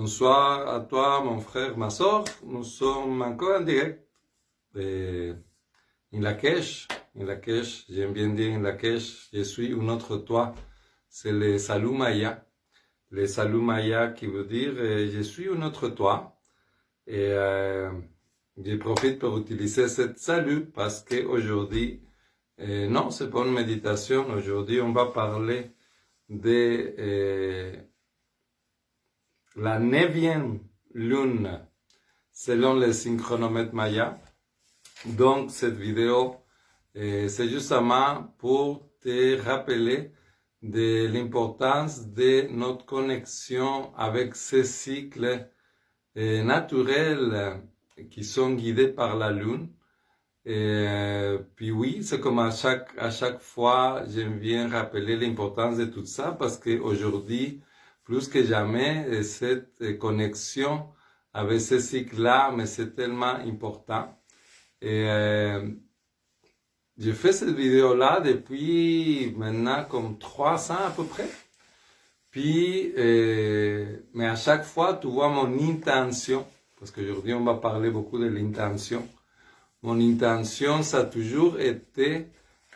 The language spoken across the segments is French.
Bonsoir à toi, mon frère, ma soeur. Nous sommes encore en direct de Lakesh. J'aime bien dire en Lakesh. Je suis un autre toi. C'est le salut maya. Le salut maya qui veut dire je suis un autre toi. Et je profite pour utiliser cette salut parce qu'aujourd'hui, non, c'est pas une méditation. Aujourd'hui, on va parler de la 9e lune selon le synchronomètre Maya. Donc, cette vidéo, c'est justement pour te rappeler de l'importance de notre connexion avec ces cycles naturels qui sont guidés par la lune. Puis oui, c'est comme à chaque fois, j'aime bien rappeler l'importance de tout ça parce qu'aujourd'hui, plus que jamais, cette connexion avec ce cycle-là, mais c'est tellement important. Et je fais cette vidéo-là depuis maintenant comme 3 ans à peu près. Puis, mais à chaque fois, tu vois mon intention, parce qu'aujourd'hui on va parler beaucoup de l'intention. Mon intention, ça a toujours été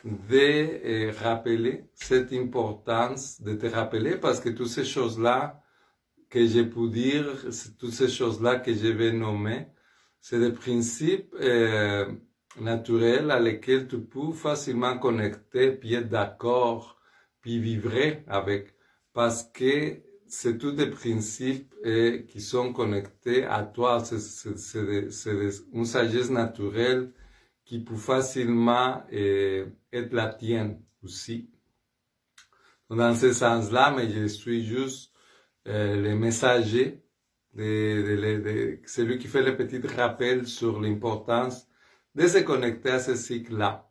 de rappeler cette importance, de te rappeler, parce que toutes ces choses-là que j'ai pu dire, toutes ces choses-là que je vais nommer, c'est des principes naturels à lesquels tu peux facilement connecter, puis être d'accord, puis vivre avec, parce que c'est tous des principes qui sont connectés à toi. C'est une sagesse naturelle qui peut facilement être la tienne aussi. Dans ce sens-là, mais je suis juste le messager, celui qui fait le petit rappel sur l'importance de se connecter à ces cycles-là.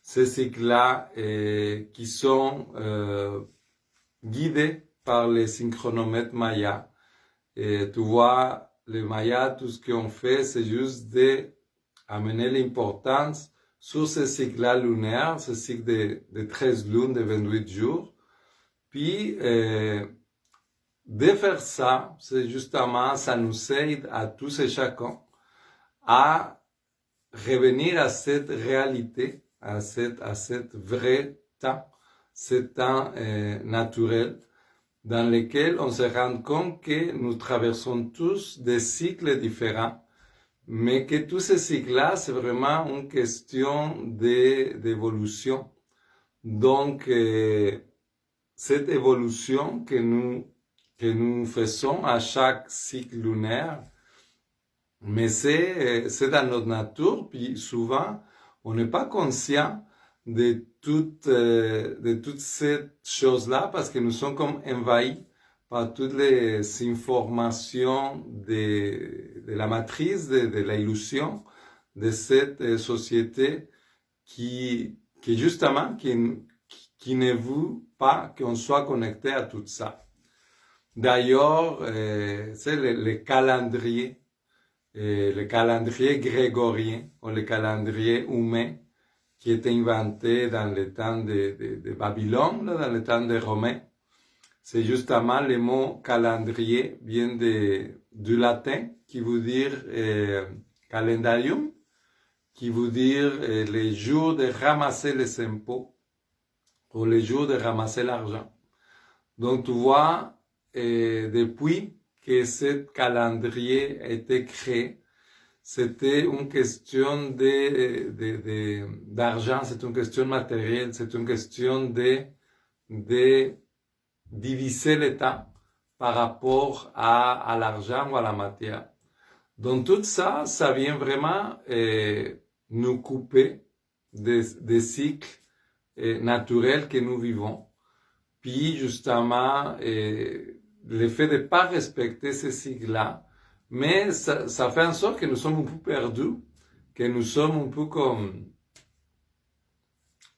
Ces cycles-là qui sont guidés par les synchronomètres Maya. Et tu vois, les Maya, tout ce qu'on fait, c'est juste d'amener l'importance sur ce cycle-là lunaire, ce cycle de 13 lunes, de 28 jours. Puis, de faire ça, c'est justement, ça nous aide à tous et chacun à revenir à cette réalité, à cette vrai temps, ce temps naturel, dans lequel on se rend compte que nous traversons tous des cycles différents, mais que tous ces cycles-là, c'est vraiment une question d'évolution. Donc, cette évolution que nous faisons à chaque cycle lunaire, mais c'est dans notre nature, puis souvent, on n'est pas conscient de toutes ces choses-là parce que nous sommes comme envahis par toutes les informations de la matrice, de l'illusion de cette société qui justement, qui ne veut pas qu'on soit connecté à tout ça. D'ailleurs, c'est le calendrier grégorien ou le calendrier humain qui était inventé dans le temps de Babylone, dans le temps des Romains. C'est justement le mot calendrier vient du latin qui veut dire calendarium, qui veut dire les jours de ramasser les impôts ou les jours de ramasser l'argent. Donc tu vois, depuis que ce calendrier a été créé, c'était une question d'argent, c'est une question matérielle, c'est une question de diviser le temps par rapport à l'argent ou à la matière. Donc tout ça, ça vient vraiment nous couper des cycles naturels que nous vivons. Puis justement, le fait de ne pas respecter ces cycles-là, mais ça fait en sorte que nous sommes un peu perdus, que nous sommes un peu comme...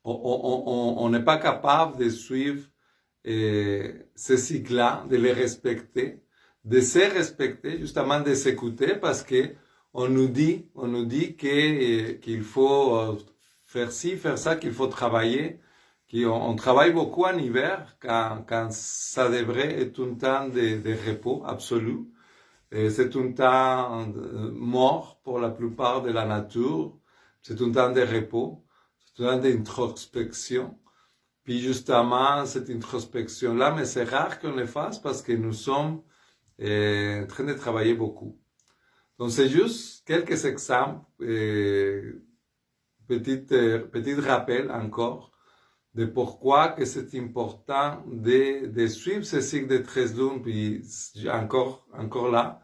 On n'est pas capable de suivre ces cycles-là, de les respecter, de se respecter, justement de s'écouter, parce que on nous dit qu'il faut faire ci, faire ça, qu'il faut travailler, qu'on travaille beaucoup en hiver, quand ça devrait être un temps de repos absolu. C'est un temps mort pour la plupart de la nature. C'est un temps de repos. C'est un temps d'introspection. Puis justement, cette introspection-là, mais c'est rare qu'on le fasse parce que nous sommes en train de travailler beaucoup. Donc c'est juste quelques exemples, petit rappel encore de pourquoi que c'est important de suivre ce cycle de 13 lunes. Puis encore là,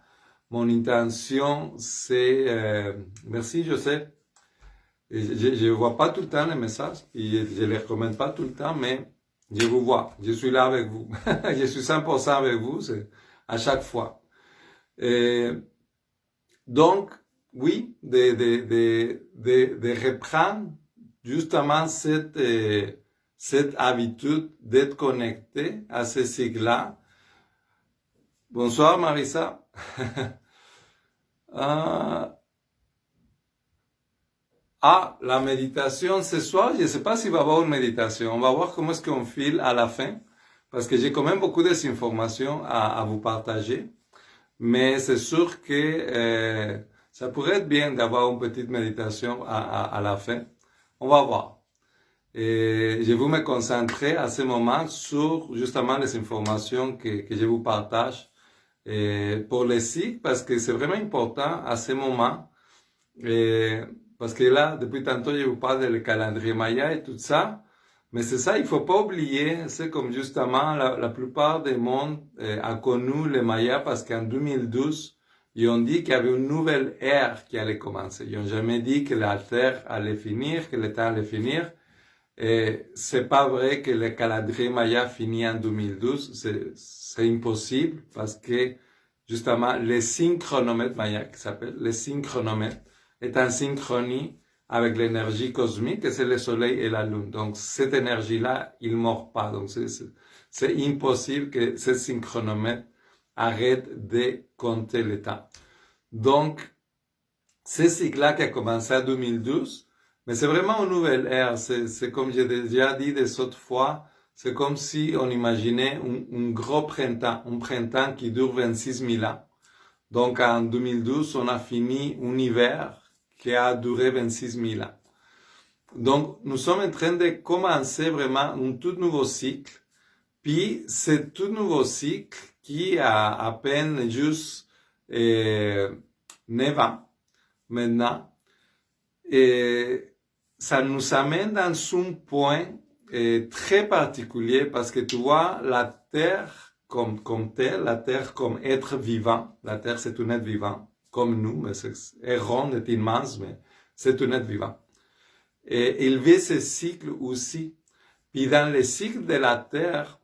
mon intention c'est, merci Joseph, je vois pas tout le temps les messages, et je les recommande pas tout le temps, mais je vous vois, je suis là avec vous, je suis 100% avec vous, c'est à chaque fois. Donc, oui, de reprendre justement cette habitude d'être connecté à ce cycle-là. Bonsoir Marissa. La méditation ce soir, je ne sais pas s'il va y avoir une méditation. On va voir comment est-ce qu'on file à la fin, parce que j'ai quand même beaucoup d'informations à vous partager. Mais c'est sûr que ça pourrait être bien d'avoir une petite méditation à la fin. On va voir. Et je vais me concentrer à ce moment sur justement les informations que je vous partage pour les cycles, parce que c'est vraiment important à ce moment. Parce que là, depuis tantôt, je vous parle du calendrier Maya et tout ça. Mais c'est ça, il faut pas oublier, c'est comme justement la plupart des mondes a connu les Mayas parce qu'en 2012, ils ont dit qu'il y avait une nouvelle ère qui allait commencer. Ils n'ont jamais dit que la Terre allait finir, que le temps allait finir. Et c'est pas vrai que le calendrier Maya finit en 2012, c'est impossible parce que justement, le synchronomètre Maya qui s'appelle le synchronomètre est en synchronie avec l'énergie cosmique, et c'est le soleil et la lune. Donc, cette énergie-là, il ne mord pas. Donc, c'est impossible que ce synchronomètre arrête de compter le temps. Donc, ce cycle-là qui a commencé en 2012, mais c'est vraiment une nouvelle ère. C'est comme j'ai déjà dit des autres fois, c'est comme si on imaginait un gros printemps, un printemps qui dure 26 000 ans. Donc, en 2012, on a fini un hiver qui a duré 26 000 ans. Donc, nous sommes en train de commencer vraiment un tout nouveau cycle. Puis, ce tout nouveau cycle qui a à peine juste 9 ans maintenant, et ça nous amène dans un point très particulier parce que tu vois, la Terre comme telle, la Terre comme être vivant, la Terre c'est un être vivant, comme nous, mais est rond, est immense, mais c'est un être vivant. Et il vit ce cycle aussi. Puis dans le cycle de la Terre,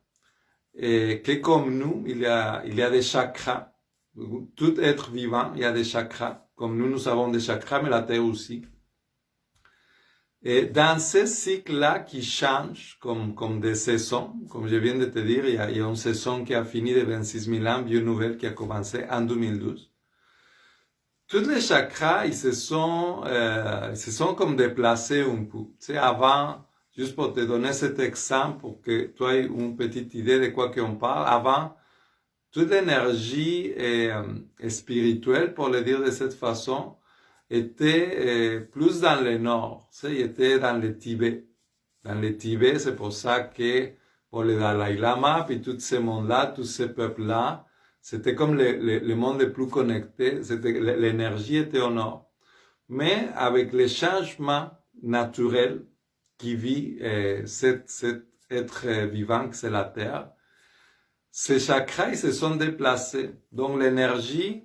que comme nous, il y a des chakras. Tout être vivant, il y a des chakras. Comme nous avons des chakras, mais la Terre aussi. Et dans ce cycle-là qui change comme des saisons, comme je viens de te dire, il y a une saison qui a fini de 26 000 ans, bien nouvelle qui a commencé en 2012. Tous les chakras, ils se sont comme déplacés un peu. Tu sais, avant, juste pour te donner cet exemple, pour que tu aies une petite idée de quoi qu'on parle, avant, toute l'énergie spirituelle, pour le dire de cette façon, était plus dans le nord, tu sais, il était dans le Tibet. Dans le Tibet, c'est pour ça que pour le Dalai Lama, puis tous ces mondes-là, tous ces peuples-là, c'était comme le monde le plus connecté, l'énergie était au nord. Mais avec les changements naturels qui vit cet être vivant que c'est la Terre, ces chakras ils se sont déplacés. Donc l'énergie,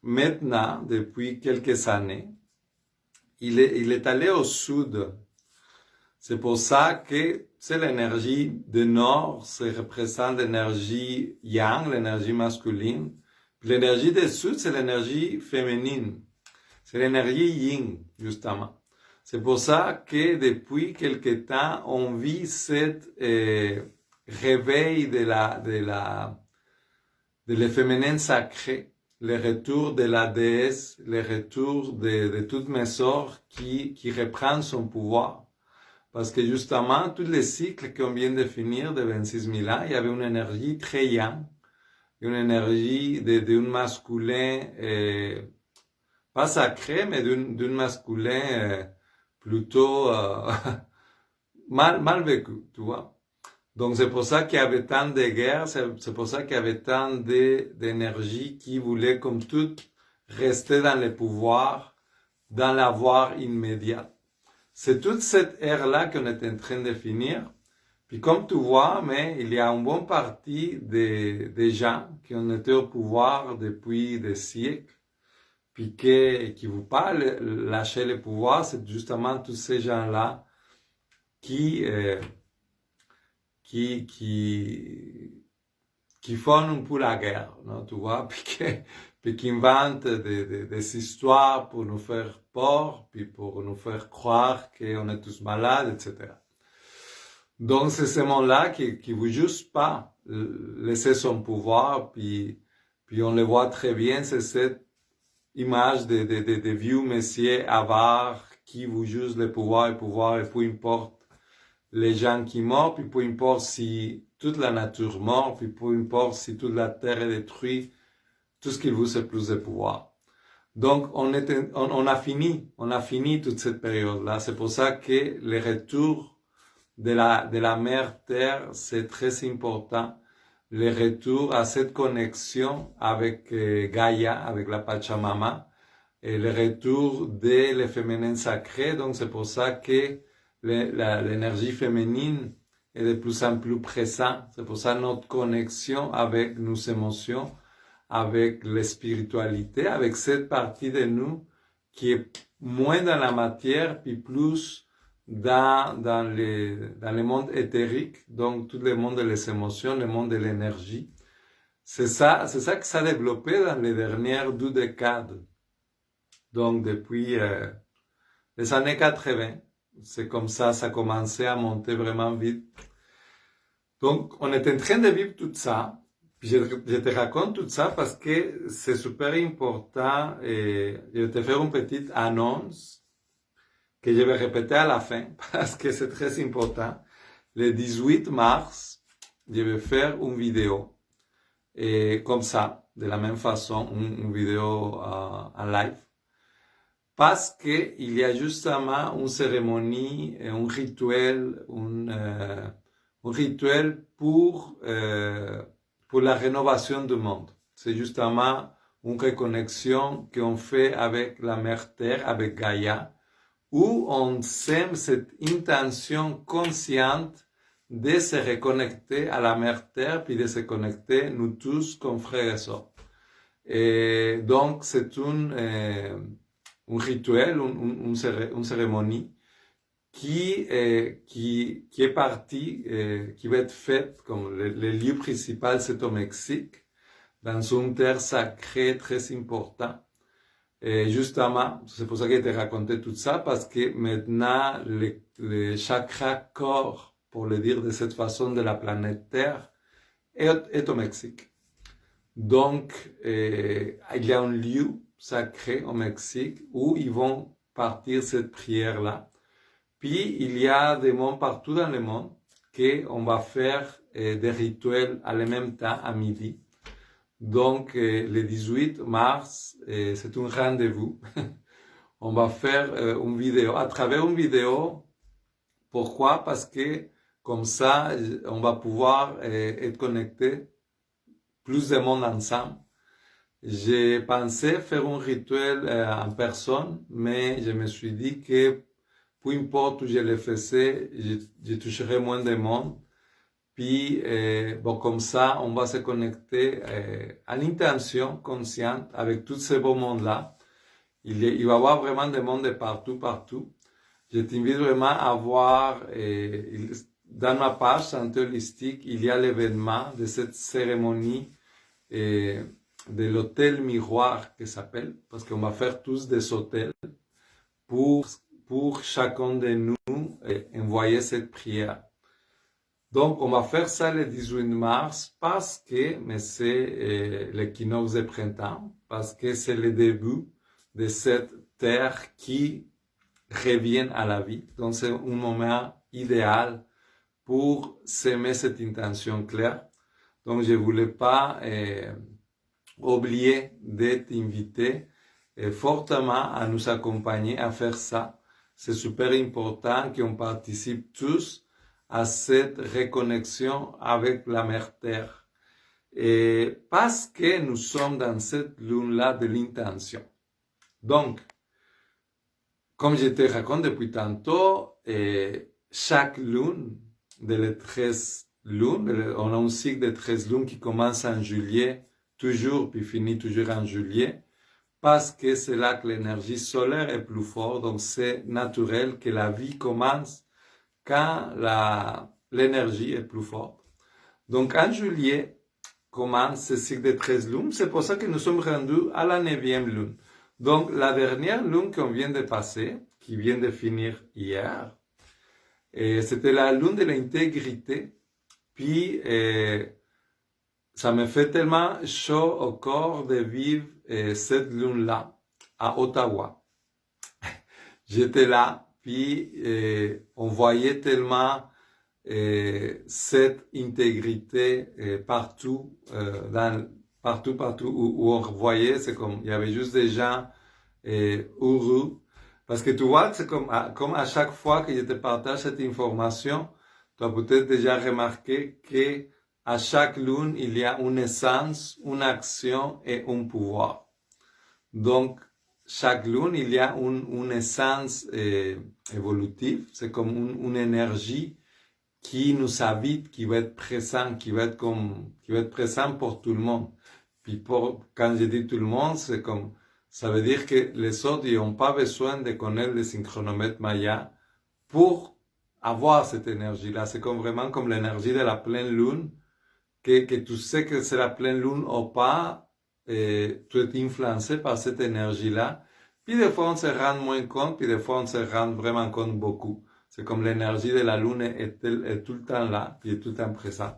maintenant, depuis quelques années, il est allé au sud. C'est pour ça que c'est l'énergie du nord, ça représente l'énergie yang, l'énergie masculine. L'énergie du sud, c'est l'énergie féminine. C'est l'énergie yin, justement. C'est pour ça que depuis quelque temps, on vit cette réveil de le féminin sacré, le retour de la déesse, le retour de toutes mes sœurs qui reprend son pouvoir. Parce que justement, tous les cycles qu'on vient de finir de 26 000 ans, il y avait une énergie très yang, une énergie d'un masculin, pas sacré, mais d'un masculin plutôt mal vécu, tu vois. Donc c'est pour ça qu'il y avait tant de guerres, c'est pour ça qu'il y avait tant d'énergie qui voulait comme tout rester dans le pouvoir, dans l'avoir immédiat. C'est toute cette ère-là qu'on est en train de finir. Puis comme tu vois, mais il y a une bonne partie des gens qui ont été au pouvoir depuis des siècles, puis qui ne vont pas lâcher le pouvoir, c'est justement tous ces gens-là qui font un peu la guerre, non, tu vois, puis qui inventent des histoires pour nous faire peur, puis pour nous faire croire qu'on est tous malades, etc. Donc, c'est ce monde-là qui veut juste pas laisser son pouvoir, puis on le voit très bien, c'est cette image de vieux messieurs avares qui veut juste le pouvoir, et peu importe les gens qui meurent, puis peu importe si toute la nature meurt, puis peu importe si toute la terre est détruite, tout ce qu'il veut, c'est plus de pouvoir. Donc, on a fini toute cette période-là. C'est pour ça que le retour de la mère terre, c'est très important. Le retour à cette connexion avec Gaïa, avec la Pachamama, et le retour le féminin sacré. Donc, c'est pour ça que l'énergie féminine est de plus en plus présente. C'est pour ça notre connexion avec nos émotions, avec la spiritualité, avec cette partie de nous qui est moins dans la matière, puis plus dans le monde éthérique, donc tout le monde des émotions, le monde de l'énergie. C'est ça que ça a développé dans les dernières 2 décades. Donc depuis les années 80, c'est comme ça a commencé à monter vraiment vite. Donc on est en train de vivre tout ça. Je te raconte tout ça parce que c'est super important et je vais te faire une petite annonce que je vais répéter à la fin parce que c'est très important. Le 18 mars, je vais faire une vidéo et comme ça, de la même façon, une vidéo en live. Parce que il y a justement une cérémonie, un rituel, un rituel pour la rénovation du monde. C'est justement une reconnexion qu'on fait avec la Mère Terre, avec Gaïa, où on sème cette intention consciente de se reconnecter à la Mère Terre, puis de se connecter, nous tous, comme frères et sœurs. Et donc, c'est un rituel, une cérémonie qui est partie, qui va être faite, comme le lieu principal, c'est au Mexique, dans une terre sacrée très important. Et justement, c'est pour ça que je t'ai raconté tout ça, parce que maintenant, le chakra corps, pour le dire de cette façon, de la planète Terre, est au Mexique. Donc, il y a un lieu sacré au Mexique où ils vont partir cette prière-là. Puis, il y a des mondes partout dans le monde qu'on va faire des rituels à la même temps, à midi. Donc, le 18 mars, c'est un rendez-vous. On va faire une vidéo. À travers une vidéo, pourquoi? Parce que comme ça, on va pouvoir être connecté plus de monde ensemble. J'ai pensé faire un rituel en personne, mais je me suis dit que peu importe où je le faisais, je toucherais moins de monde. Puis, bon, comme ça, on va se connecter à l'intention consciente avec tous ces beaux mondes-là. Il va y avoir vraiment des mondes de partout. Je t'invite vraiment à voir, dans ma page Santé Holistique, il y a l'événement de cette cérémonie de l'hôtel miroir qui s'appelle, parce qu'on va faire tous des hôtels pour chacun de nous envoyer cette prière. Donc, on va faire ça le 18 mars parce que, mais c'est l'équinoxe de printemps, parce que c'est le début de cette terre qui revient à la vie. Donc, c'est un moment idéal pour s'aimer cette intention claire. Donc, je voulais pas oublier de t'inviter fortement à nous accompagner à faire ça. C'est super important qu'on participe tous à cette reconnexion avec la Mère Terre. Et parce que nous sommes dans cette lune-là de l'intention. Donc, comme je te raconte depuis tantôt, chaque lune de les 13 lunes, on a un cycle de 13 lunes qui commence en juillet, toujours, puis finit toujours en juillet, parce que c'est là que l'énergie solaire est plus forte, donc c'est naturel que la vie commence quand l'énergie est plus forte. Donc en juillet commence ce cycle de 13 lunes, c'est pour ça que nous sommes rendus à la 9e lune. Donc la dernière lune qu'on vient de passer, qui vient de finir hier, c'était la lune de l'intégrité, puis ça me fait tellement chaud au corps de vivre cette lune-là à Ottawa. J'étais là, puis on voyait tellement cette intégrité partout, partout où on voyait, c'est comme il y avait juste des gens heureux. Parce que tu vois, c'est comme à chaque fois que je te partage cette information, tu as peut-être déjà remarqué que à chaque lune, il y a une essence, une action et un pouvoir. Donc, chaque lune, il y a une essence évolutive. C'est comme une énergie qui nous habite, qui va être présent, qui va être présent pour tout le monde. Puis quand je dis tout le monde, c'est comme, ça veut dire que les autres, ils n'ont pas besoin de connaître le synchronomètre Maya pour avoir cette énergie-là. C'est comme vraiment comme l'énergie de la pleine lune, que tu sais que c'est la pleine lune ou pas, et tu es influencé par cette énergie-là. Puis des fois, on se rend moins compte, puis des fois, on se rend vraiment compte beaucoup. C'est comme l'énergie de la lune est tout le temps là, puis est tout le temps présent.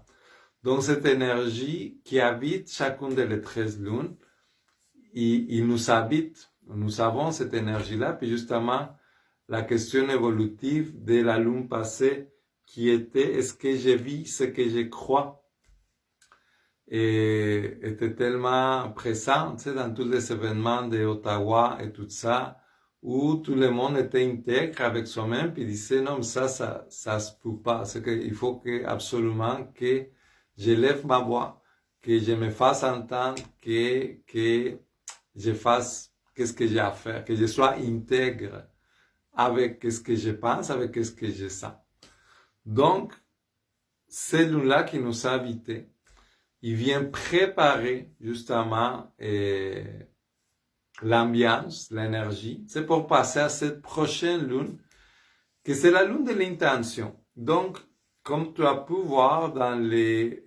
Donc, cette énergie qui habite chacune des 13 lunes, il nous habite. Nous avons cette énergie-là, puis justement, la question évolutive de la lune passée qui était, est-ce que je vis ce que je crois? Et était tellement présente, tu sais, dans tous les événements d'Ottawa et tout ça, où tout le monde était intègre avec soi-même, puis disait, non, mais ça se peut pas. C'est qu'il faut absolument que je lève ma voix, que je me fasse entendre, que je fasse qu'est-ce que j'ai à faire, que je sois intègre avec ce que je pense, avec ce que je sens. Donc, c'est là qui nous a invités. Il vient préparer justement l'ambiance, l'énergie. C'est pour passer à cette prochaine lune, que c'est la lune de l'intention. Donc, comme tu as pu voir dans les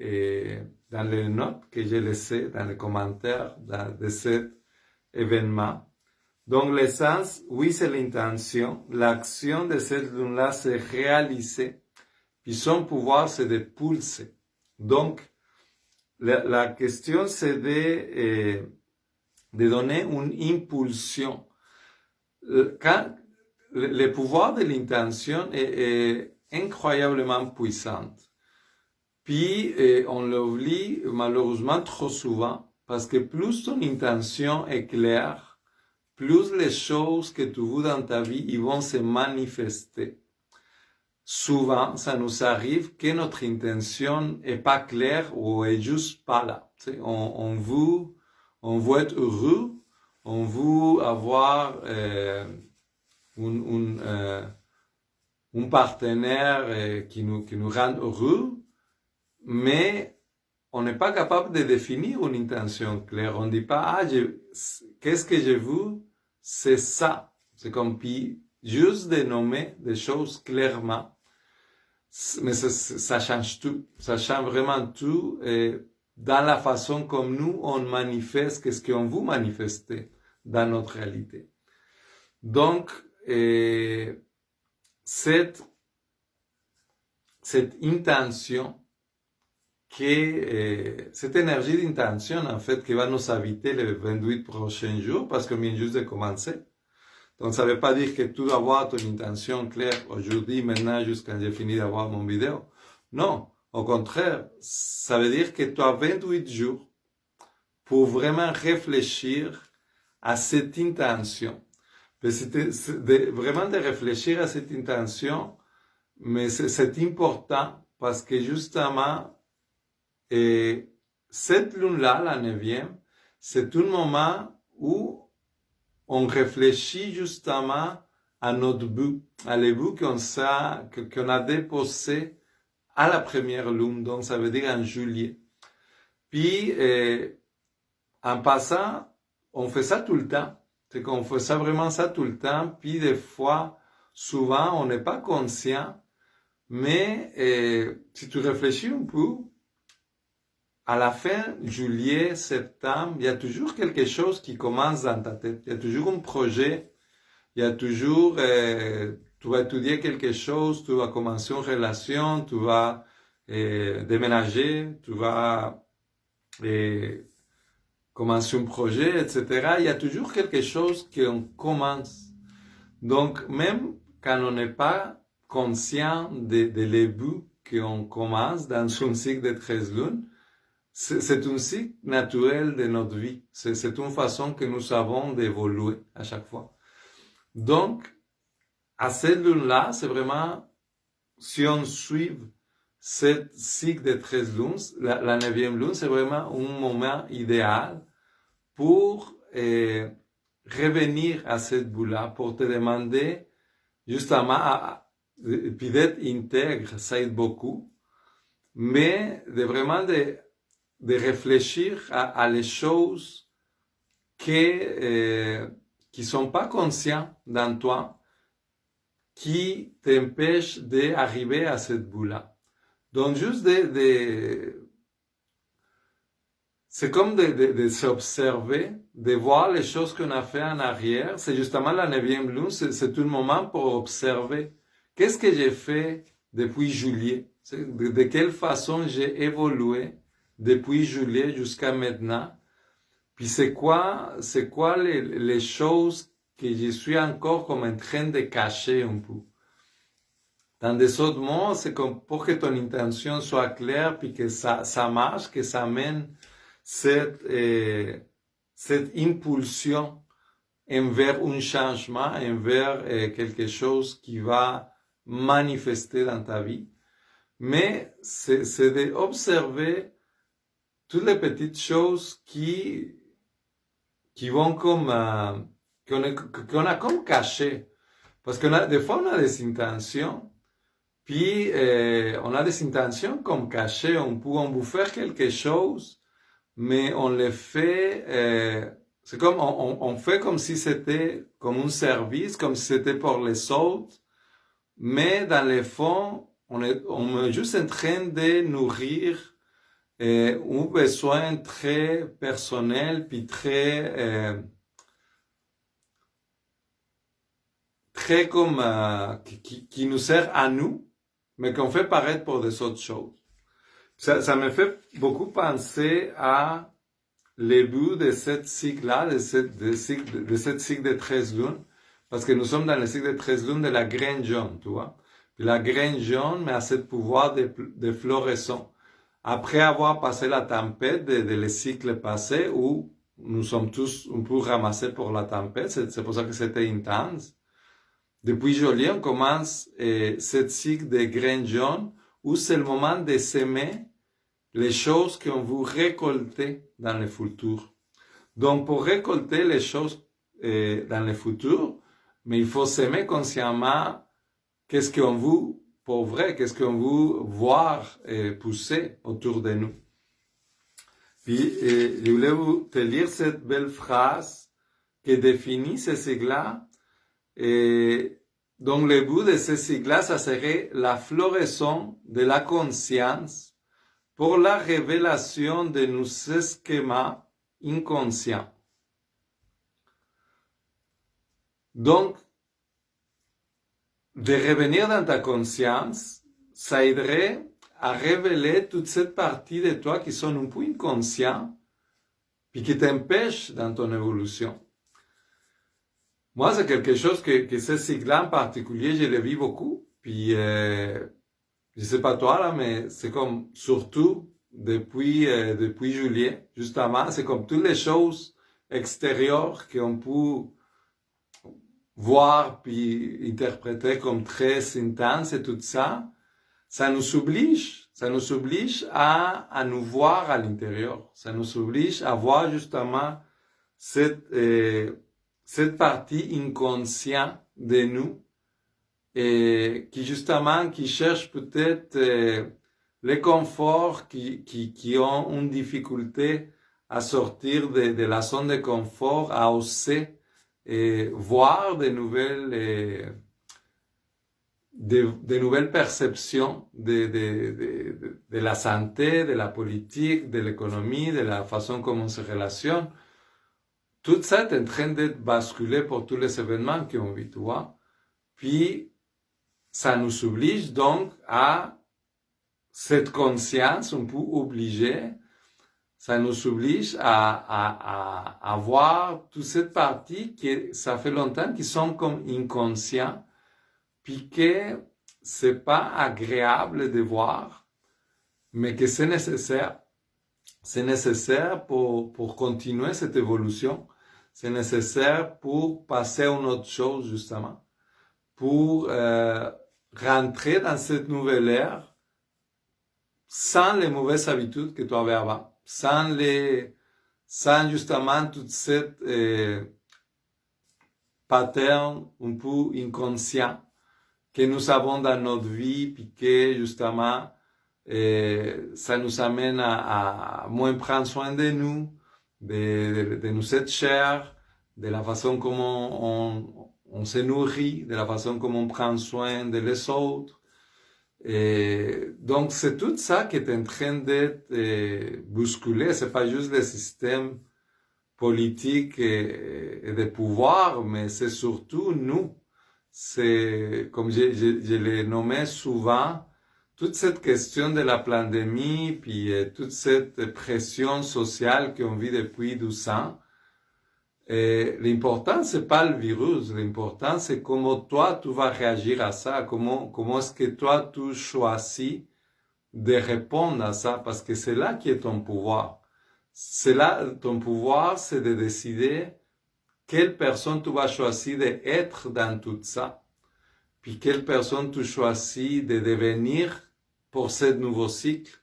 notes que j'ai laissées, dans les commentaires de cet événement, donc l'essence, oui, c'est l'intention. L'action de cette lune-là, c'est réaliser. Puis son pouvoir, c'est de pulser. Donc, la question, c'est de donner une impulsion. Quand le pouvoir de l'intention est incroyablement puissant. Puis, on l'oublie malheureusement trop souvent, parce que plus ton intention est claire, plus les choses que tu veux dans ta vie, ils vont se manifester. Souvent, ça nous arrive que notre intention est pas claire ou est juste pas là. Tu sais, on veut être heureux, on veut avoir un partenaire qui nous rend heureux, mais on n'est pas capable de définir une intention claire. On ne dit pas, qu'est-ce que je veux? C'est ça. C'est comme puis juste de nommer des choses clairement. Mais ça change tout. Ça change vraiment tout dans la façon comme nous, on manifeste qu'est-ce qu'on veut manifester dans notre réalité. Donc, cette intention, cette énergie d'intention, en fait, qui va nous habiter les 28 prochains jours, parce qu'on vient juste de commencer. Donc, ça ne veut pas dire que tu dois avoir ton intention claire aujourd'hui, maintenant, jusqu'à quand j'ai fini d'avoir mon vidéo. Non. Au contraire, ça veut dire que tu as 28 jours pour vraiment réfléchir à cette intention. Vraiment de réfléchir à cette intention, mais c'est important parce que justement, cette lune-là, la 9e, c'est un moment où on réfléchit justement à notre but, à les buts qu'on a déposé à la première lune, donc ça veut dire en juillet. Puis, en passant, on fait ça tout le temps. C'est qu'on fait ça vraiment ça tout le temps. Puis des fois, souvent, on n'est pas conscient. Mais si tu réfléchis un peu, à la fin juillet, septembre, il y a toujours quelque chose qui commence dans ta tête. Il y a toujours un projet. Il y a toujours, tu vas étudier quelque chose, tu vas commencer une relation, tu vas déménager, tu vas commencer un projet, etc. Il y a toujours quelque chose qu'on commence. Donc, même quand on n'est pas conscient de les buts qu'on commence dans un cycle de 13 lunes, c'est un cycle naturel de notre vie. C'est une façon que nous avons d'évoluer à chaque fois. Donc, à cette lune-là, c'est vraiment, si on suit ce cycle de 13 lunes, la 9e lune, c'est vraiment un moment idéal pour revenir à cette boule-là, pour te demander justement, puis d'être intègre, ça aide beaucoup, mais de vraiment de réfléchir à les choses qui sont pas conscientes dans toi, qui t'empêchent d'arriver à cette boule-là. Donc juste c'est comme de s'observer, de voir les choses qu'on a fait en arrière. C'est justement la 9e lune, c'est un moment pour observer. Qu'est-ce que j'ai fait depuis juillet? De quelle façon j'ai évolué depuis juillet jusqu'à maintenant? Puis c'est quoi les choses que je suis encore comme en train de cacher un peu? Dans des autres mots, c'est comme pour que ton intention soit claire, puis que ça marche, que ça mène cette impulsion envers un changement, envers quelque chose qui va manifester dans ta vie. Mais c'est d'observer toutes les petites choses qui vont comme qu'on a comme caché, parce que des fois on a des intentions, puis on a des intentions comme cachées, on veut faire quelque chose, mais on le fait, c'est comme on fait comme si c'était comme un service, comme si c'était pour les autres, mais dans le fond, on est juste en train de nourrir un besoin très personnel, puis très comme qui nous sert à nous, mais qu'on fait paraître pour des autres choses. Ça me fait beaucoup penser à les buts de cette cycle-là, de cette cycle de 13 lunes, parce que nous sommes dans le cycle de 13 lunes de la graine jaune, tu vois. Puis la graine jaune a ce pouvoir de floraison. Après avoir passé la tempête de les cycles passés, où nous sommes tous un peu ramassés pour la tempête, c'est pour ça que c'était intense. Depuis juillet, on commence ce cycle de graines jaunes, où c'est le moment de s'aimer les choses qu'on veut récolter dans le futur. Donc, pour récolter les choses dans le futur, mais il faut s'aimer consciemment qu'est-ce qu'on veut pour vrai, qu'est-ce qu'on veut voir pousser autour de nous. Puis, je voulais vous te lire cette belle phrase qui définit ce cycle-là. Donc, le but de ce cycle-là, ça serait la floraison de la conscience pour la révélation de nos schémas inconscients. Donc, de revenir dans ta conscience, ça aiderait à révéler toute cette partie de toi qui sont un peu inconscients, puis qui t'empêchent dans ton évolution. Moi, c'est quelque chose que ce cycle-là en particulier, je le vis beaucoup, puis je sais pas toi là, mais c'est comme, surtout depuis juillet, justement, c'est comme toutes les choses extérieures qu'on peut voir puis interpréter comme très intenses et tout ça, ça nous oblige à nous voir à l'intérieur. Ça nous oblige à voir justement cette partie inconsciente de nous et qui justement, qui cherche peut-être les conforts, qui ont une difficulté à sortir de la zone de confort, à oser voir de nouvelles perceptions de la santé, de la politique, de l'économie, de la façon comme on se relationne. Tout ça est en train d'être basculé pour tous les événements qu'on vit, tu vois. Puis, ça nous oblige donc à cette conscience un peu obligée, ça nous oblige à voir toute cette partie qui, ça fait longtemps qu'ils sont comme inconscients, puis que c'est pas agréable de voir, mais que c'est nécessaire. C'est nécessaire pour continuer cette évolution. C'est nécessaire pour passer à une autre chose, justement. Pour rentrer dans cette nouvelle ère sans les mauvaises habitudes que tu avais avant. Sans justement toute cette pattern un peu inconscient que nous avons dans notre vie, puis que justement ça nous amène à moins prendre soin de nous, de nous être chers, de la façon comment on se nourrit, de la façon comment on prend soin de les autres. Et donc c'est tout ça qui est en train d'être bousculé. C'est pas juste le système politique et de pouvoir, mais c'est surtout nous. C'est, comme je l'ai nommé souvent, toute cette question de la pandémie, puis toute cette pression sociale qu'on vit depuis 12 ans. Et l'important, c'est pas le virus. L'important, c'est comment toi, tu vas réagir à ça. Comment est-ce que toi, tu choisis de répondre à ça? Parce que c'est là qui est ton pouvoir. C'est là, ton pouvoir, c'est de décider quelle personne tu vas choisir d'être dans tout ça. Puis quelle personne tu choisis de devenir pour ce nouveau cycle.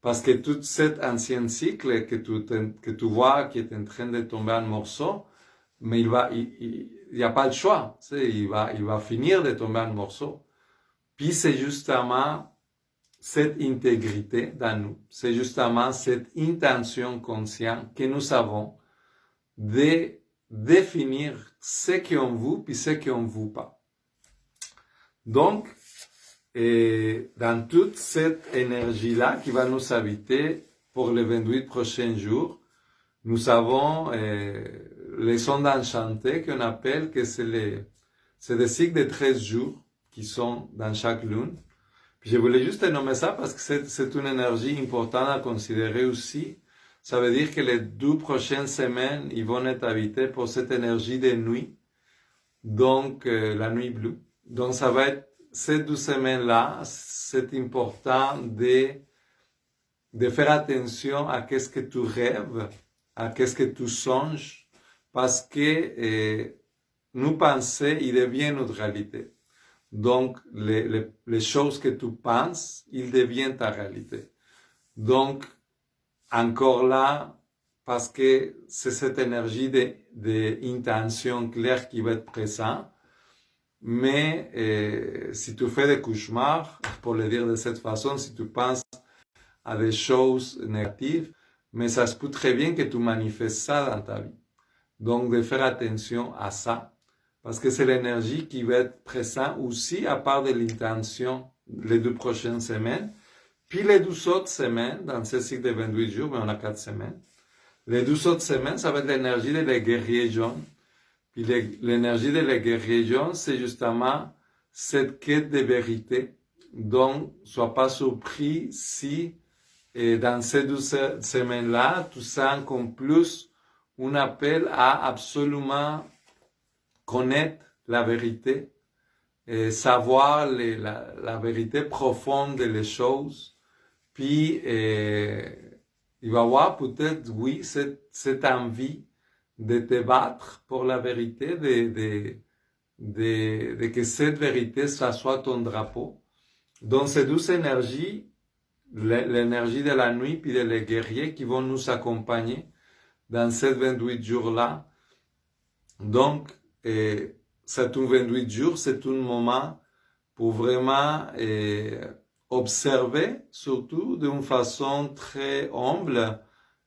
Parce que tout cet ancien cycle que tu vois qui est en train de tomber en morceaux, mais il y a pas le choix. Il va finir de tomber en morceaux. Puis c'est justement cette intégrité dans nous. C'est justement cette intention consciente que nous avons de définir ce qu'on veut puis ce qu'on ne veut pas. Donc, dans toute cette énergie-là qui va nous habiter pour les 28 prochains jours, nous avons les ondes enchantées qu'on appelle, que c'est des cycles de 13 jours qui sont dans chaque lune. Puis je voulais juste nommer ça parce que c'est une énergie importante à considérer aussi. Ça veut dire que les 12 prochaines semaines, ils vont être habités pour cette énergie de nuit, donc la nuit bleue. Donc ça va être ces 12 semaines-là, c'est important de faire attention à qu'est-ce que tu rêves, à qu'est-ce que tu songes, parce que nos pensées, ils deviennent notre réalité. Donc, les choses que tu penses, ils deviennent ta réalité. Donc, encore là, parce que c'est cette énergie d'intention claire qui va être présente, mais si tu fais des cauchemars, pour le dire de cette façon, si tu penses à des choses négatives, mais ça se peut très bien que tu manifestes ça dans ta vie. Donc, de faire attention à ça, parce que c'est l'énergie qui va être présente aussi à part de l'intention les 2 prochaines semaines, puis les 12 autres semaines, dans ce cycle de 28 jours, mais on a 4 semaines. Les 12 autres semaines, ça va être l'énergie des guerriers jaunes. Puis l'énergie de la guérison, c'est justement cette quête de vérité. Donc, sois pas surpris si dans ces 12 semaines-là, tu sens comme plus un appel à absolument connaître la vérité savoir la vérité profonde des choses. Puis, il va avoir peut-être, oui, cette envie de te battre pour la vérité, de que cette vérité, ça soit ton drapeau. Donc, ces 12 énergies, l'énergie de la nuit, puis les guerriers qui vont nous accompagner dans ces 28 jours-là. Donc, c'est un 28 jours, c'est un moment pour vraiment observer, surtout d'une façon très humble,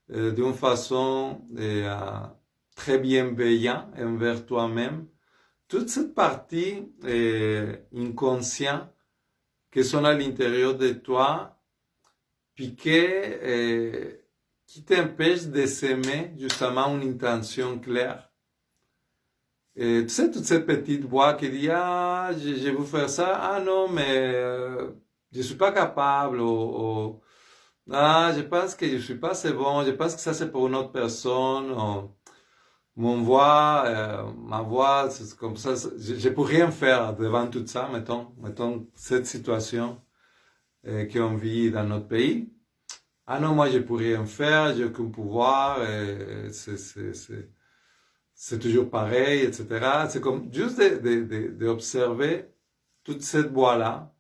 d'une façon très bienveillante envers toi-même. Toute cette partie inconsciente qui sont à l'intérieur de toi, puis qui t'empêche de s'aimer justement une intention claire. Et tu sais, toute cette petite voix qui dit, ah, je veux faire ça, ah non, mais je suis pas capable, ou ah, je pense que je suis pas assez bon, je pense que ça c'est pour une autre personne, ou, ma voix, c'est comme ça, je peux rien faire devant tout ça, mettons cette situation qu'on vit dans notre pays. Ah non, moi je peux rien faire, j'ai aucun pouvoir, c'est toujours pareil, etc. C'est comme juste d'observer toute cette voix-là,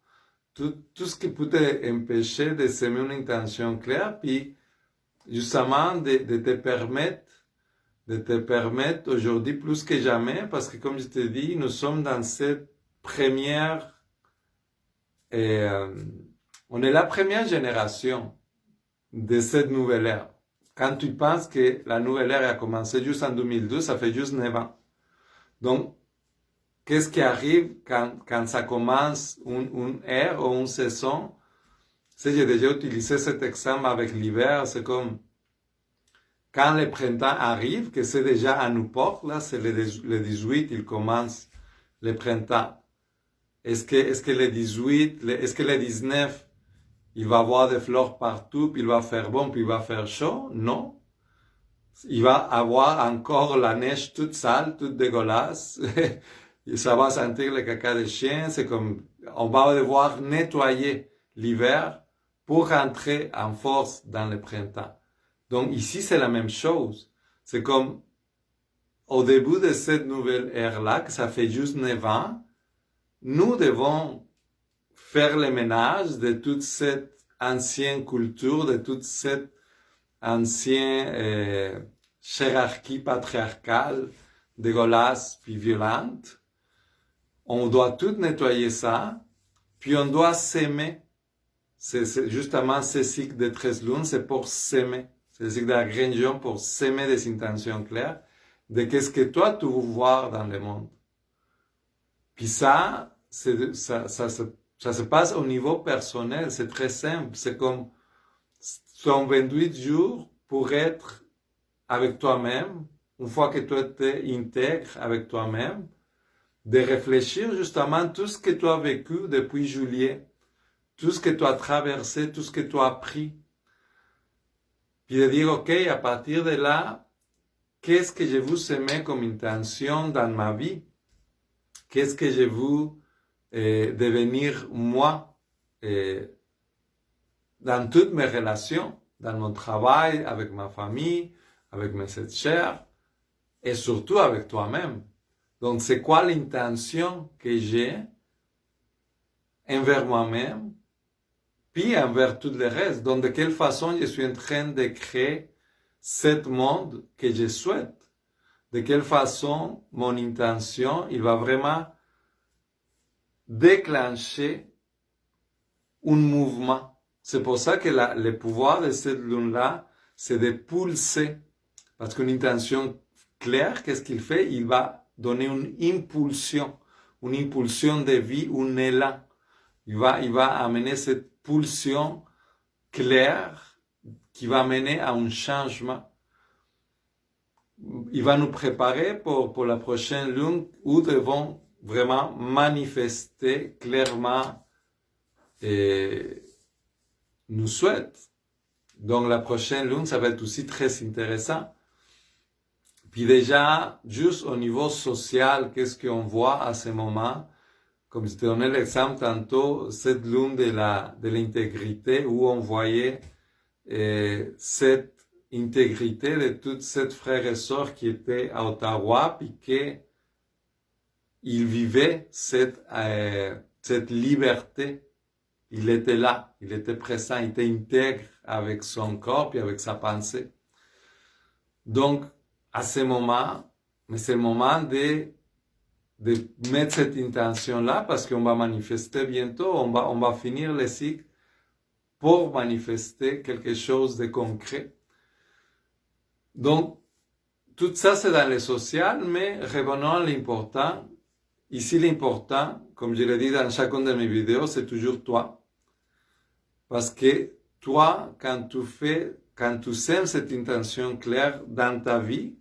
tout ce qui peut t'empêcher de s'aimer une intention claire, puis justement de te permettre aujourd'hui plus que jamais, parce que comme je te dis, nous sommes dans cette première, on est la première génération de cette nouvelle ère. Quand tu penses que la nouvelle ère a commencé juste en 2002, ça fait juste 9 ans. Donc, qu'est-ce qui arrive quand ça commence une ère ou une saison? Tu sais, j'ai déjà utilisé cet exemple avec l'hiver, c'est comme quand le printemps arrive, que c'est déjà à nos portes, là, c'est le 18, il commence le printemps. Est-ce que le 18, est-ce que le 19, il va avoir des fleurs partout, puis il va faire bon, puis il va faire chaud? Non. Il va avoir encore la neige toute sale, toute dégueulasse. Et ça va sentir le caca des chiens. C'est comme, on va devoir nettoyer l'hiver pour rentrer en force dans le printemps. Donc ici, c'est la même chose. C'est comme, au début de cette nouvelle ère-là, que ça fait juste 9 ans, nous devons faire le ménage de toute cette ancienne culture, de toute cette ancienne hiérarchie patriarcale, dégueulasse puis violente. On doit tout nettoyer ça, puis on doit s'aimer. C'est justement ce cycle de 13 lunes, c'est pour s'aimer. C'est le cycle de la religion pour s'aimer des intentions claires, de qu'est-ce que toi tu veux voir dans le monde. Puis ça se passe au niveau personnel, c'est très simple. C'est comme ton 28 jours pour être avec toi-même, une fois que toi t'es intègre avec toi-même, de réfléchir justement tout ce que tu as vécu depuis juillet, tout ce que tu as traversé, tout ce que tu as appris. Puis de dire, ok, à partir de là, qu'est-ce que je veux aimer comme intention dans ma vie? Qu'est-ce que je veux devenir moi dans toutes mes relations, dans mon travail, avec ma famille, avec mes êtres chers, et surtout avec toi-même. Donc, c'est quoi l'intention que j'ai envers moi-même, puis envers tout le reste? Donc, de quelle façon je suis en train de créer ce monde que je souhaite? De quelle façon mon intention, il va vraiment déclencher un mouvement. C'est pour ça que le pouvoir de cette lune-là, c'est de pulser. Parce qu'une intention claire, qu'est-ce qu'il fait? Il va donner une impulsion de vie, un élan. Il va amener cette pulsion claire qui va mener à un changement. Il va nous préparer pour la prochaine lune où nous devons vraiment manifester clairement et nous souhaite. Donc la prochaine lune, ça va être aussi très intéressant. Puis déjà, juste au niveau social, qu'est-ce qu'on voit à ce moment? comme je te donnais l'exemple tantôt, cette lune de l'intégrité où on voyait cette intégrité de tous ces frères et sœurs qui étaient à Ottawa, puis qu'ils vivaient cette liberté. Il était là, il était présent, il était intègre avec son corps et avec sa pensée. Donc, à ce moment, mais c'est le moment de mettre cette intention-là parce qu'on va manifester bientôt, on va finir le cycle pour manifester quelque chose de concret. Donc, tout ça, c'est dans le social, mais revenons à l'important. Ici, l'important, comme je l'ai dit dans chacune de mes vidéos, c'est toujours toi. Parce que toi, quand tu sèmes cette intention claire dans ta vie,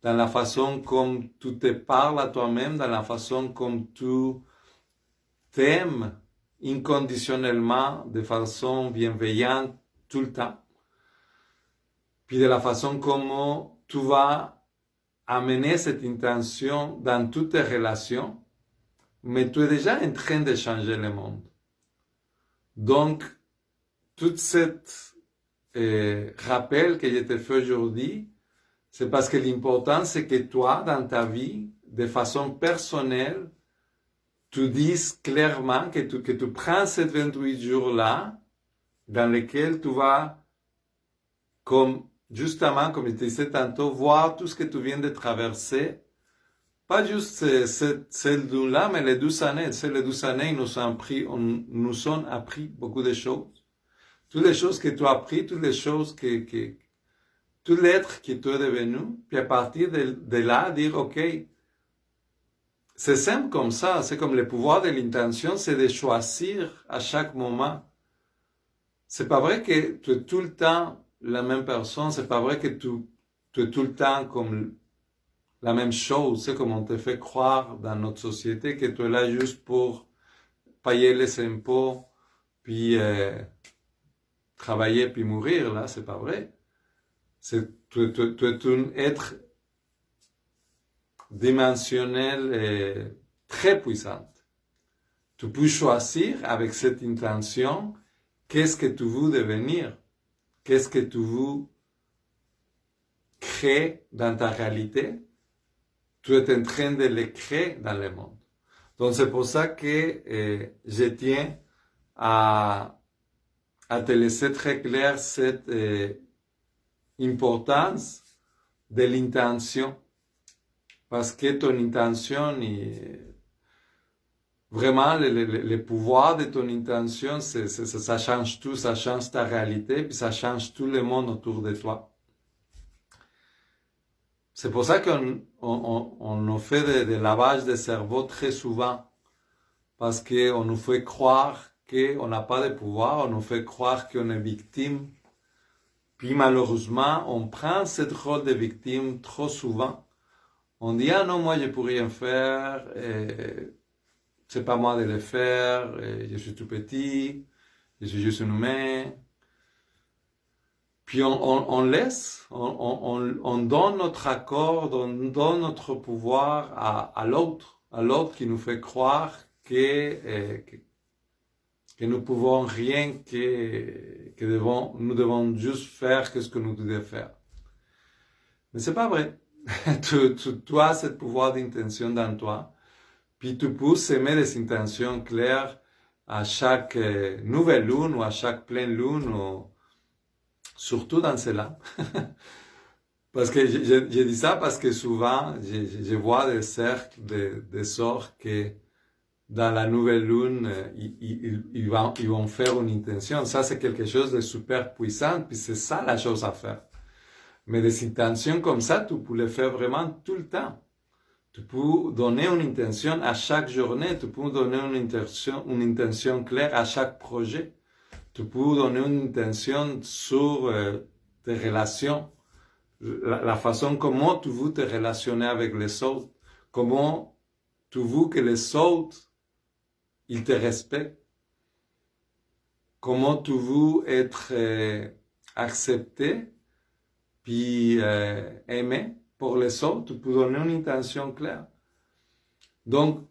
dans la façon comme tu te parles à toi-même, dans la façon comme tu t'aimes inconditionnellement, de façon bienveillante tout le temps, puis de la façon comme tu vas amener cette intention dans toutes tes relations, mais tu es déjà en train de changer le monde. Donc, tout cet rappel que je te fais aujourd'hui, c'est parce que l'important, c'est que toi, dans ta vie, de façon personnelle, tu dises clairement que tu prends ces 28 jours-là, dans lesquels tu vas, justement, comme je te disais tantôt, voir tout ce que tu viens de traverser. Pas juste cette lune-là, mais les 12 années. Les 12 années, nous ont appris beaucoup de choses. Toutes les choses que tu as appris, toutes les choses tout l'être que tu es devenu, puis à partir de là, dire, OK, c'est simple comme ça, c'est comme le pouvoir de l'intention, c'est de choisir à chaque moment. C'est pas vrai que tu es tout le temps la même personne, c'est pas vrai que tu es tout le temps comme la même chose, c'est comme on te fait croire dans notre société que tu es là juste pour payer les impôts, puis travailler, puis mourir, là, c'est pas vrai. Tu es un être dimensionnel et très puissant. Tu peux choisir avec cette intention qu'est-ce que tu veux devenir, qu'est-ce que tu veux créer dans ta réalité. Tu es en train de le créer dans le monde. Donc c'est pour ça que je tiens à te laisser très clair cette importance de l'intention. Parce que ton intention, vraiment, le pouvoir de ton intention, ça change tout, ça change ta réalité, puis ça change tout le monde autour de toi. C'est pour ça qu'on nous fait des lavages de cerveau très souvent. Parce qu'on nous fait croire qu'on n'a pas de pouvoir, on nous fait croire qu'on est victime. Puis malheureusement, on prend ce rôle de victime trop souvent. On dit, ah non, moi je peux rien faire, c'est pas moi de le faire, je suis tout petit, je suis juste un humain. Puis on laisse, on donne notre accord, on donne notre pouvoir à l'autre qui nous fait croire que nous pouvons rien, nous devons juste faire ce que nous devons faire. Mais c'est pas vrai. Tu as ce pouvoir d'intention dans toi, puis tu peux semer des intentions claires à chaque nouvelle lune ou à chaque pleine lune, ou surtout dans cela. Parce que je dis ça parce que souvent, je vois des cercles de sorts que dans la nouvelle lune, ils vont faire une intention. Ça, c'est quelque chose de super puissant, puis c'est ça la chose à faire. Mais des intentions comme ça, tu peux les faire vraiment tout le temps. Tu peux donner une intention à chaque journée, tu peux donner une intention claire à chaque projet. Tu peux donner une intention sur tes relations, la façon comment tu veux te relationner avec les autres, comment tu veux que les autres ils te respectent, comment tu veux être accepté, puis aimer pour les autres, tu peux donner une intention claire. Donc,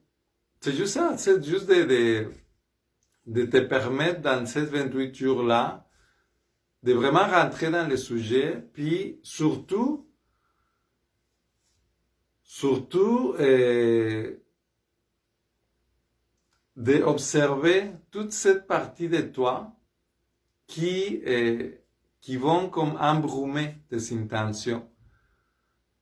C'est juste ça, c'est juste de te permettre dans ces 28 jours-là de vraiment rentrer dans le sujet, puis surtout, d'observer toute cette partie de toi qui vont comme embroumer tes intentions.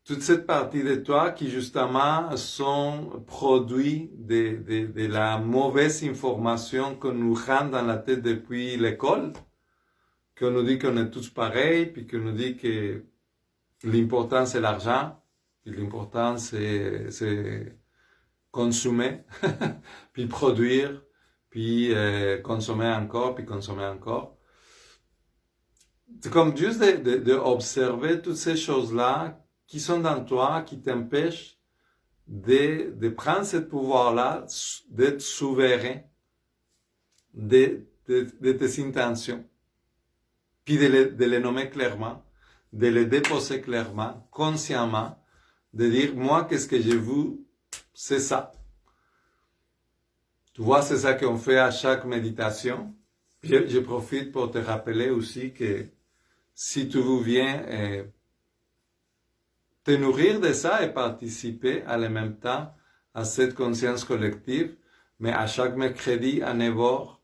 Toute cette partie de toi qui justement sont produits de la mauvaise information qu'on nous rend dans la tête depuis l'école, qu'on nous dit qu'on est tous pareils, puis qu'on nous dit que l'important c'est l'argent, puis l'important c'est consommer, puis produire, puis consommer encore, puis consommer encore. C'est comme juste d'observer toutes ces choses-là qui sont dans toi, qui t'empêchent de prendre ce pouvoir-là, d'être souverain de tes intentions, puis de les nommer clairement, de les déposer clairement, consciemment, de dire, moi, qu'est-ce que je veux, c'est ça. Tu vois, c'est ça qu'on fait à chaque méditation. Je profite pour te rappeler aussi que si tu veux bien te nourrir de ça et participer en même temps à cette conscience collective, mais à chaque mercredi à 9h,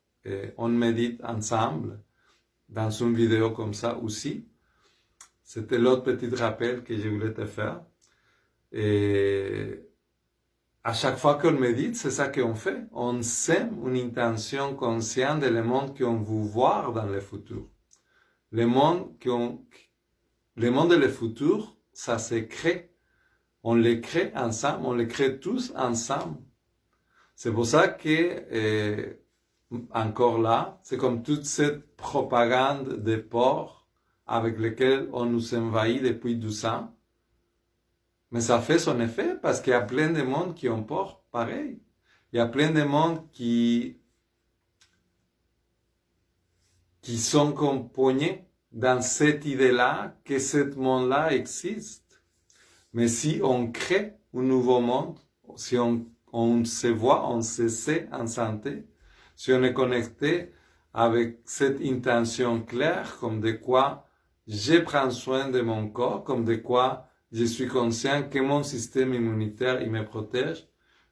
on médite ensemble dans une vidéo comme ça aussi. C'était l'autre petit rappel que je voulais te faire. Et à chaque fois qu'on médite, c'est ça qu'on fait. On sème une intention consciente de le monde qu'on veut voir dans le futur. Le monde de le futur, ça se crée. On le crée ensemble, on le crée tous ensemble. C'est pour ça que, encore là, c'est comme toute cette propagande des porcs avec lesquels on nous envahit depuis 12 ans. Mais ça fait son effet parce qu'il y a plein de monde qui ont peur pareil. Il y a plein de monde qui sont comme poignés dans cette idée-là que ce monde-là existe. Mais si on crée un nouveau monde, si on se voit, on se sait en santé, si on est connecté avec cette intention claire, comme de quoi je prends soin de mon corps, comme de quoi je suis conscient que mon système immunitaire, il me protège,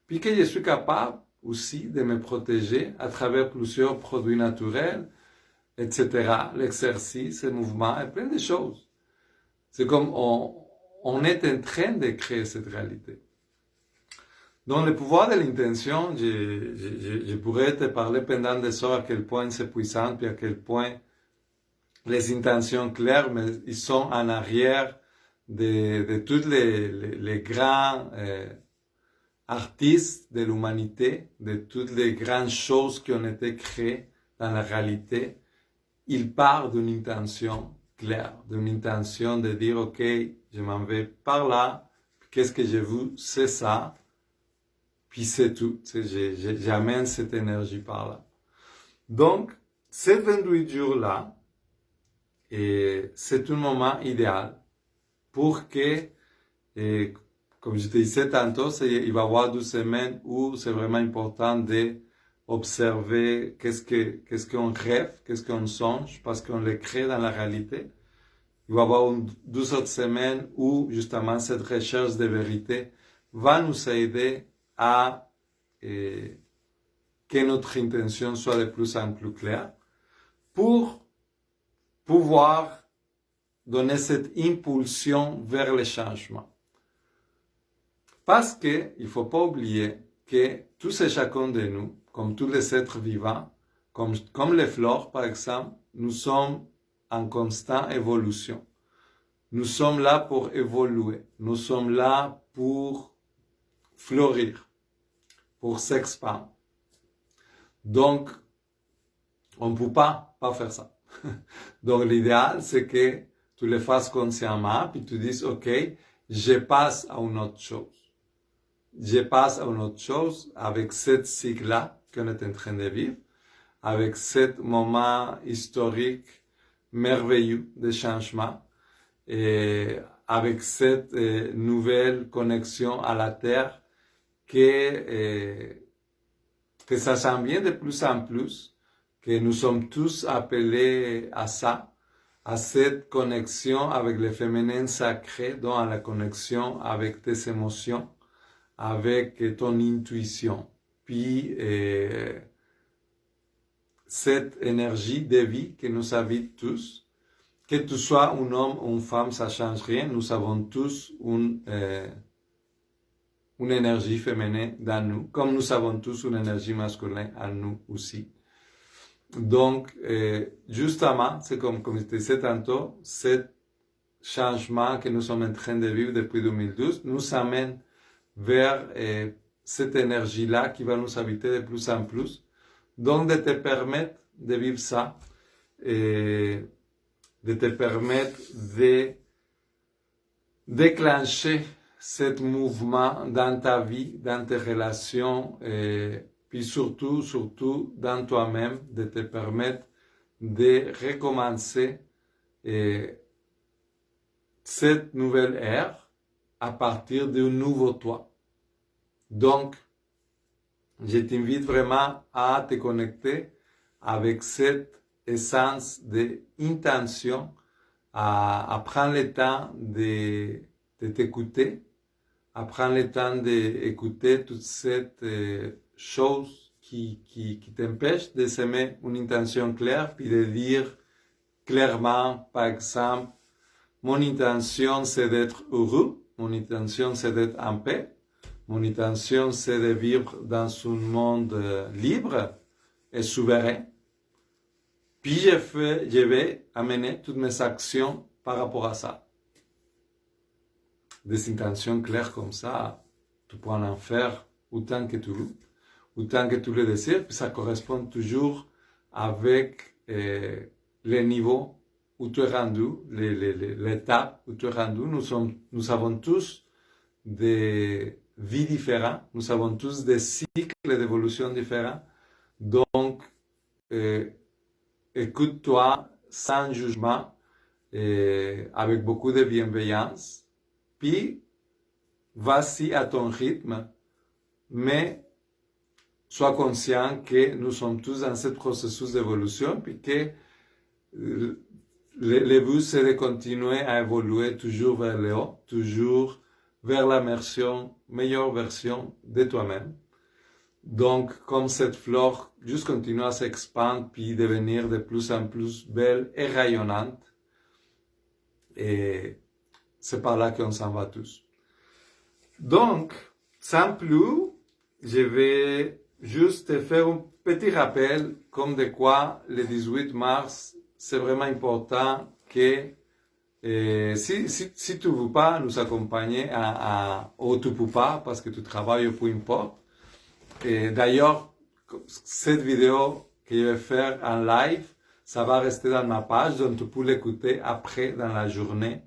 puis que je suis capable aussi de me protéger à travers plusieurs produits naturels, etc. L'exercice, le mouvement, et plein de choses. C'est comme on est en train de créer cette réalité. Donc le pouvoir de l'intention, je pourrais te parler pendant des heures à quel point c'est puissant, puis à quel point les intentions claires, mais ils sont en arrière de tous les grands artistes de l'humanité, de toutes les grandes choses qui ont été créées dans la réalité. Ils partent d'une intention claire, d'une intention de dire, ok, je m'en vais par là, qu'est-ce que je veux, c'est ça, puis c'est tout. J'amène cette énergie par là. Donc, ces 28 jours-là, c'est un moment idéal pour que, comme je te disais tantôt, il va y avoir 12 semaines où c'est vraiment important d'observer qu'est-ce qu'on rêve, qu'est-ce qu'on songe, parce qu'on le crée dans la réalité. Il va y avoir 12 autres semaines où, justement, cette recherche de vérité va nous aider à que notre intention soit de plus en plus claire pour pouvoir donner cette impulsion vers le changement. Parce que il faut pas oublier que tous et chacun de nous, comme tous les êtres vivants, comme les fleurs par exemple, nous sommes en constante évolution. Nous sommes là pour évoluer. Nous sommes là pour fleurir, pour s'expandre. Donc, on ne peut pas faire ça. Donc, l'idéal, c'est que tu le fasses consciemment, puis tu dises, ok, je passe à une autre chose. Je passe à une autre chose avec cette cycle-là qu'on est en train de vivre, avec ce moment historique merveilleux de changement, et avec cette nouvelle connexion à la Terre que que ça s'en vient de plus en plus, que nous sommes tous appelés à ça, à cette connexion avec le féminin sacré, donc à la connexion avec tes émotions, avec ton intuition. Puis, cette énergie de vie que nous habite tous, que tu sois un homme ou une femme, ça ne change rien. Nous avons tous une énergie féminine dans nous, comme nous avons tous une énergie masculine en nous aussi. Donc, justement, c'est comme je te disais tantôt, ce changement que nous sommes en train de vivre depuis 2012 nous amène vers cette énergie-là qui va nous habiter de plus en plus. Donc, de te permettre de vivre ça, et de te permettre de déclencher ce mouvement dans ta vie, dans tes relations, puis surtout dans toi-même, de te permettre de recommencer cette nouvelle ère à partir d'un nouveau toi. Donc, je t'invite vraiment à te connecter avec cette essence d'intention, à prendre le temps de t'écouter, à prendre le temps d'écouter toute cette chose qui t'empêche de s'aimer une intention claire, puis de dire clairement, par exemple, mon intention c'est d'être heureux, mon intention c'est d'être en paix, mon intention, c'est de vivre dans un monde libre et souverain. Puis je vais amener toutes mes actions par rapport à ça. Des intentions claires comme ça, tu peux en faire autant que tu veux, autant que tu le désires, puis ça correspond toujours avec les niveaux où tu es rendu, l'étape où tu es rendu. Nous avons tous des vies différentes, nous avons tous des cycles d'évolution différents. Donc, écoute-toi sans jugement, avec beaucoup de bienveillance, puis vas-y à ton rythme, mais sois conscient que nous sommes tous dans ce processus d'évolution, puis que le but c'est de continuer à évoluer toujours vers le haut, toujours vers la meilleure version de toi-même. Donc, comme cette fleur, juste continue à s'expandre puis devenir de plus en plus belle et rayonnante. Et c'est par là qu'on s'en va tous. Donc, sans plus, je vais juste te faire un petit rappel comme de quoi le 18 mars, c'est vraiment important que si tu ne veux pas nous accompagner ou tu ne peux pas parce que tu travailles ou peu importe. D'ailleurs, cette vidéo que je vais faire en live, ça va rester dans ma page, donc tu peux l'écouter après dans la journée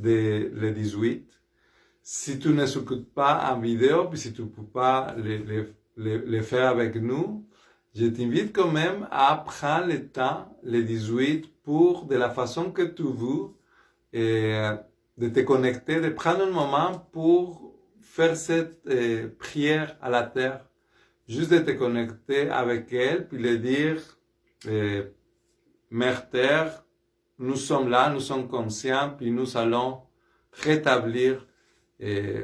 le 18. Si tu ne s'écoutes pas en vidéo, puis si tu ne peux pas le faire avec nous, je t'invite quand même à prendre le temps, le 18, pour, de la façon que tu veux, de te connecter, de prendre un moment pour faire cette prière à la terre. Juste de te connecter avec elle, puis lui dire, Mère Terre, nous sommes là, nous sommes conscients, puis nous allons rétablir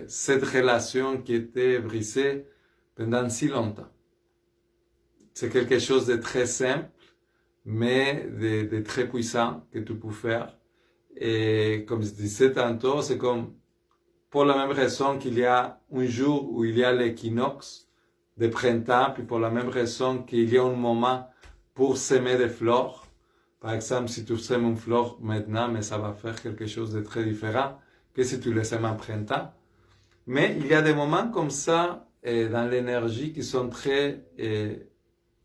cette relation qui était brisée pendant si longtemps. C'est quelque chose de très simple, mais de très puissant que tu peux faire. Et comme je disais tantôt, c'est comme pour la même raison qu'il y a un jour où il y a l'équinoxe de printemps, puis pour la même raison qu'il y a un moment pour semer des fleurs. Par exemple, si tu sèmes une fleur maintenant, mais ça va faire quelque chose de très différent que si tu le sèmes en printemps. Mais il y a des moments comme ça dans l'énergie qui sont très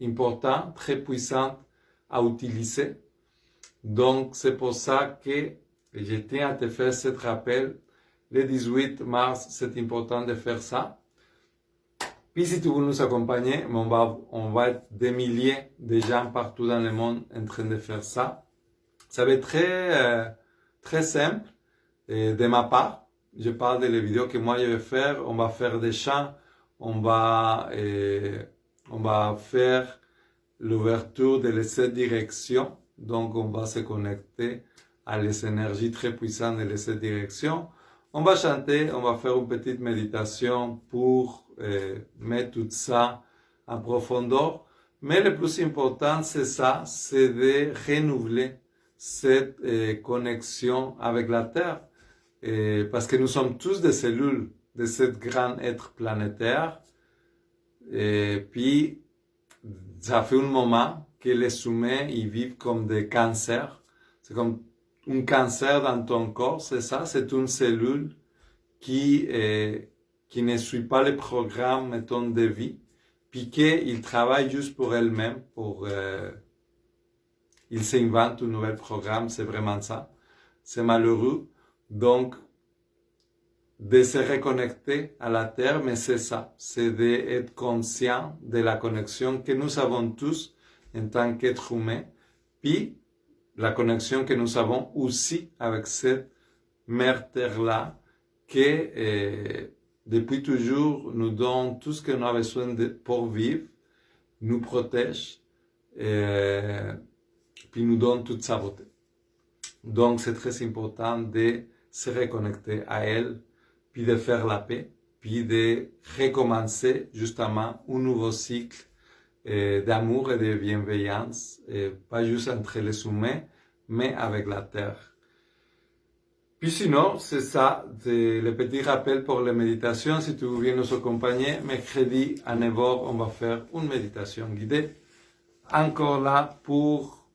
importants, très puissants à utiliser. Donc, c'est pour ça que je tiens à te faire ce rappel. Le 18 mars, c'est important de faire ça. Puis si tu veux nous accompagner, on va être des milliers de gens partout dans le monde en train de faire ça. Ça va être très simple. Et de ma part, je parle des vidéos que moi je vais faire. On va faire des chants, on va on va faire l'ouverture de les 7 directions. Donc, on va se connecter à les énergies très puissantes de les 7 directions. On va chanter, on va faire une petite méditation pour mettre tout ça en profondeur. Mais le plus important, c'est ça, c'est de renouveler cette connexion avec la Terre. Parce que nous sommes tous des cellules de cet grand être planétaire. Et puis, ça fait un moment que les humains, ils vivent comme des cancers. C'est comme un cancer dans ton corps, c'est ça, c'est une cellule qui ne suit pas le programme, mettons, de vie, puis qu'il travaille juste pour elle-même, il s'invente un nouvel programme, c'est vraiment ça. C'est malheureux. Donc, de se reconnecter à la Terre, mais c'est ça, c'est d'être conscient de la connexion que nous avons tous en tant qu'êtres humains, puis la connexion que nous avons aussi avec cette mère Terre-là, qui depuis toujours nous donne tout ce que nous avons besoin pour vivre, nous protège, puis nous donne toute sa beauté. Donc c'est très important de se reconnecter à elle, puis de faire la paix, puis de recommencer justement un nouveau cycle d'amour et de bienveillance, pas juste entre les humains, mais avec la Terre. Puis sinon, c'est ça, le petit rappel pour les méditations. Si tu viens nous accompagner, mercredi à 9h, on va faire une méditation guidée. Encore là pour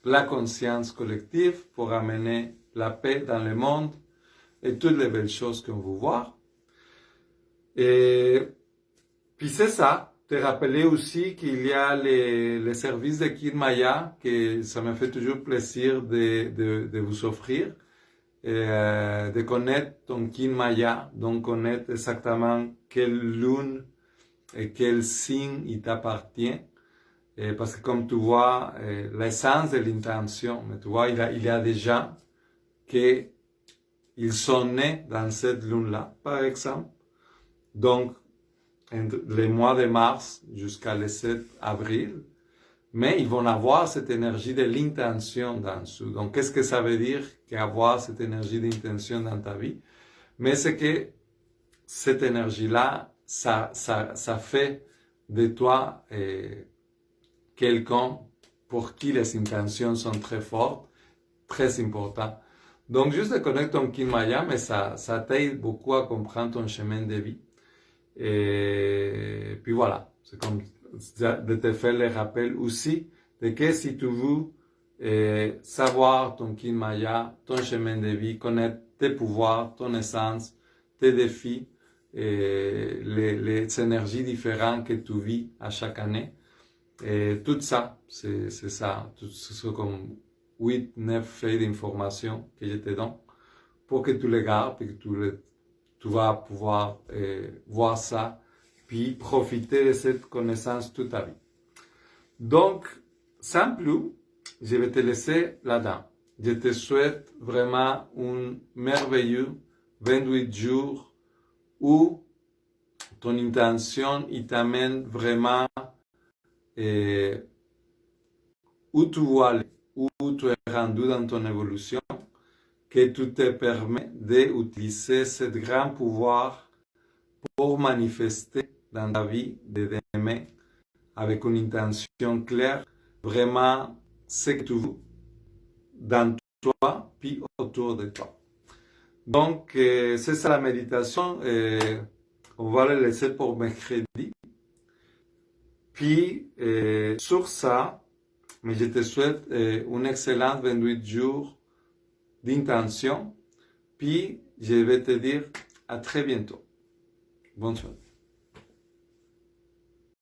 la conscience collective, pour amener la paix dans le monde et toutes les belles choses qu'on veut voir. Et puis c'est ça, te rappeler aussi qu'il y a les services de Kin Maya, que ça me fait toujours plaisir de vous offrir, de connaître ton Kin Maya, donc connaître exactement quelle lune et quel signe il t'appartient. Parce que comme tu vois, l'essence de l'intention, mais tu vois, il y a des gens qui ils sont nés dans cette lune-là, par exemple. Donc, les mois de mars jusqu'à le 7 avril, mais ils vont avoir cette énergie de l'intention dans dessous. Donc, qu'est-ce que ça veut dire qu'avoir cette énergie d'intention dans ta vie? Mais c'est que cette énergie-là, ça fait de toi quelqu'un pour qui les intentions sont très fortes, très importantes. Donc, juste de connaître ton Kin Maya, mais ça t'aide beaucoup à comprendre ton chemin de vie. Et puis voilà, c'est comme de te faire le rappel aussi de que si tu veux savoir ton Kin Maya, ton chemin de vie, connaître tes pouvoirs, ton essence, tes défis, les énergies différentes que tu vis à chaque année, et tout ça, c'est ça, c'est comme 8, 9 feuilles d'informations que je te donne pour que tu les gardes et que tu vas pouvoir voir ça, puis profiter de cette connaissance toute ta vie. Donc, sans plus, je vais te laisser là-dedans. Je te souhaite vraiment un merveilleux 28 jours où ton intention il t'amène vraiment où tu vas aller, où tu es rendu dans ton évolution, que tu te permets d'utiliser ce grand pouvoir pour manifester dans ta vie de demain avec une intention claire, vraiment ce que tu veux dans toi puis autour de toi. Donc, c'est ça la méditation. On va la laisser pour mercredi. Puis, sur ça, mais je te souhaite un excellent 28 jours d'intention. Puis, je vais te dire à très bientôt. Bonne soirée.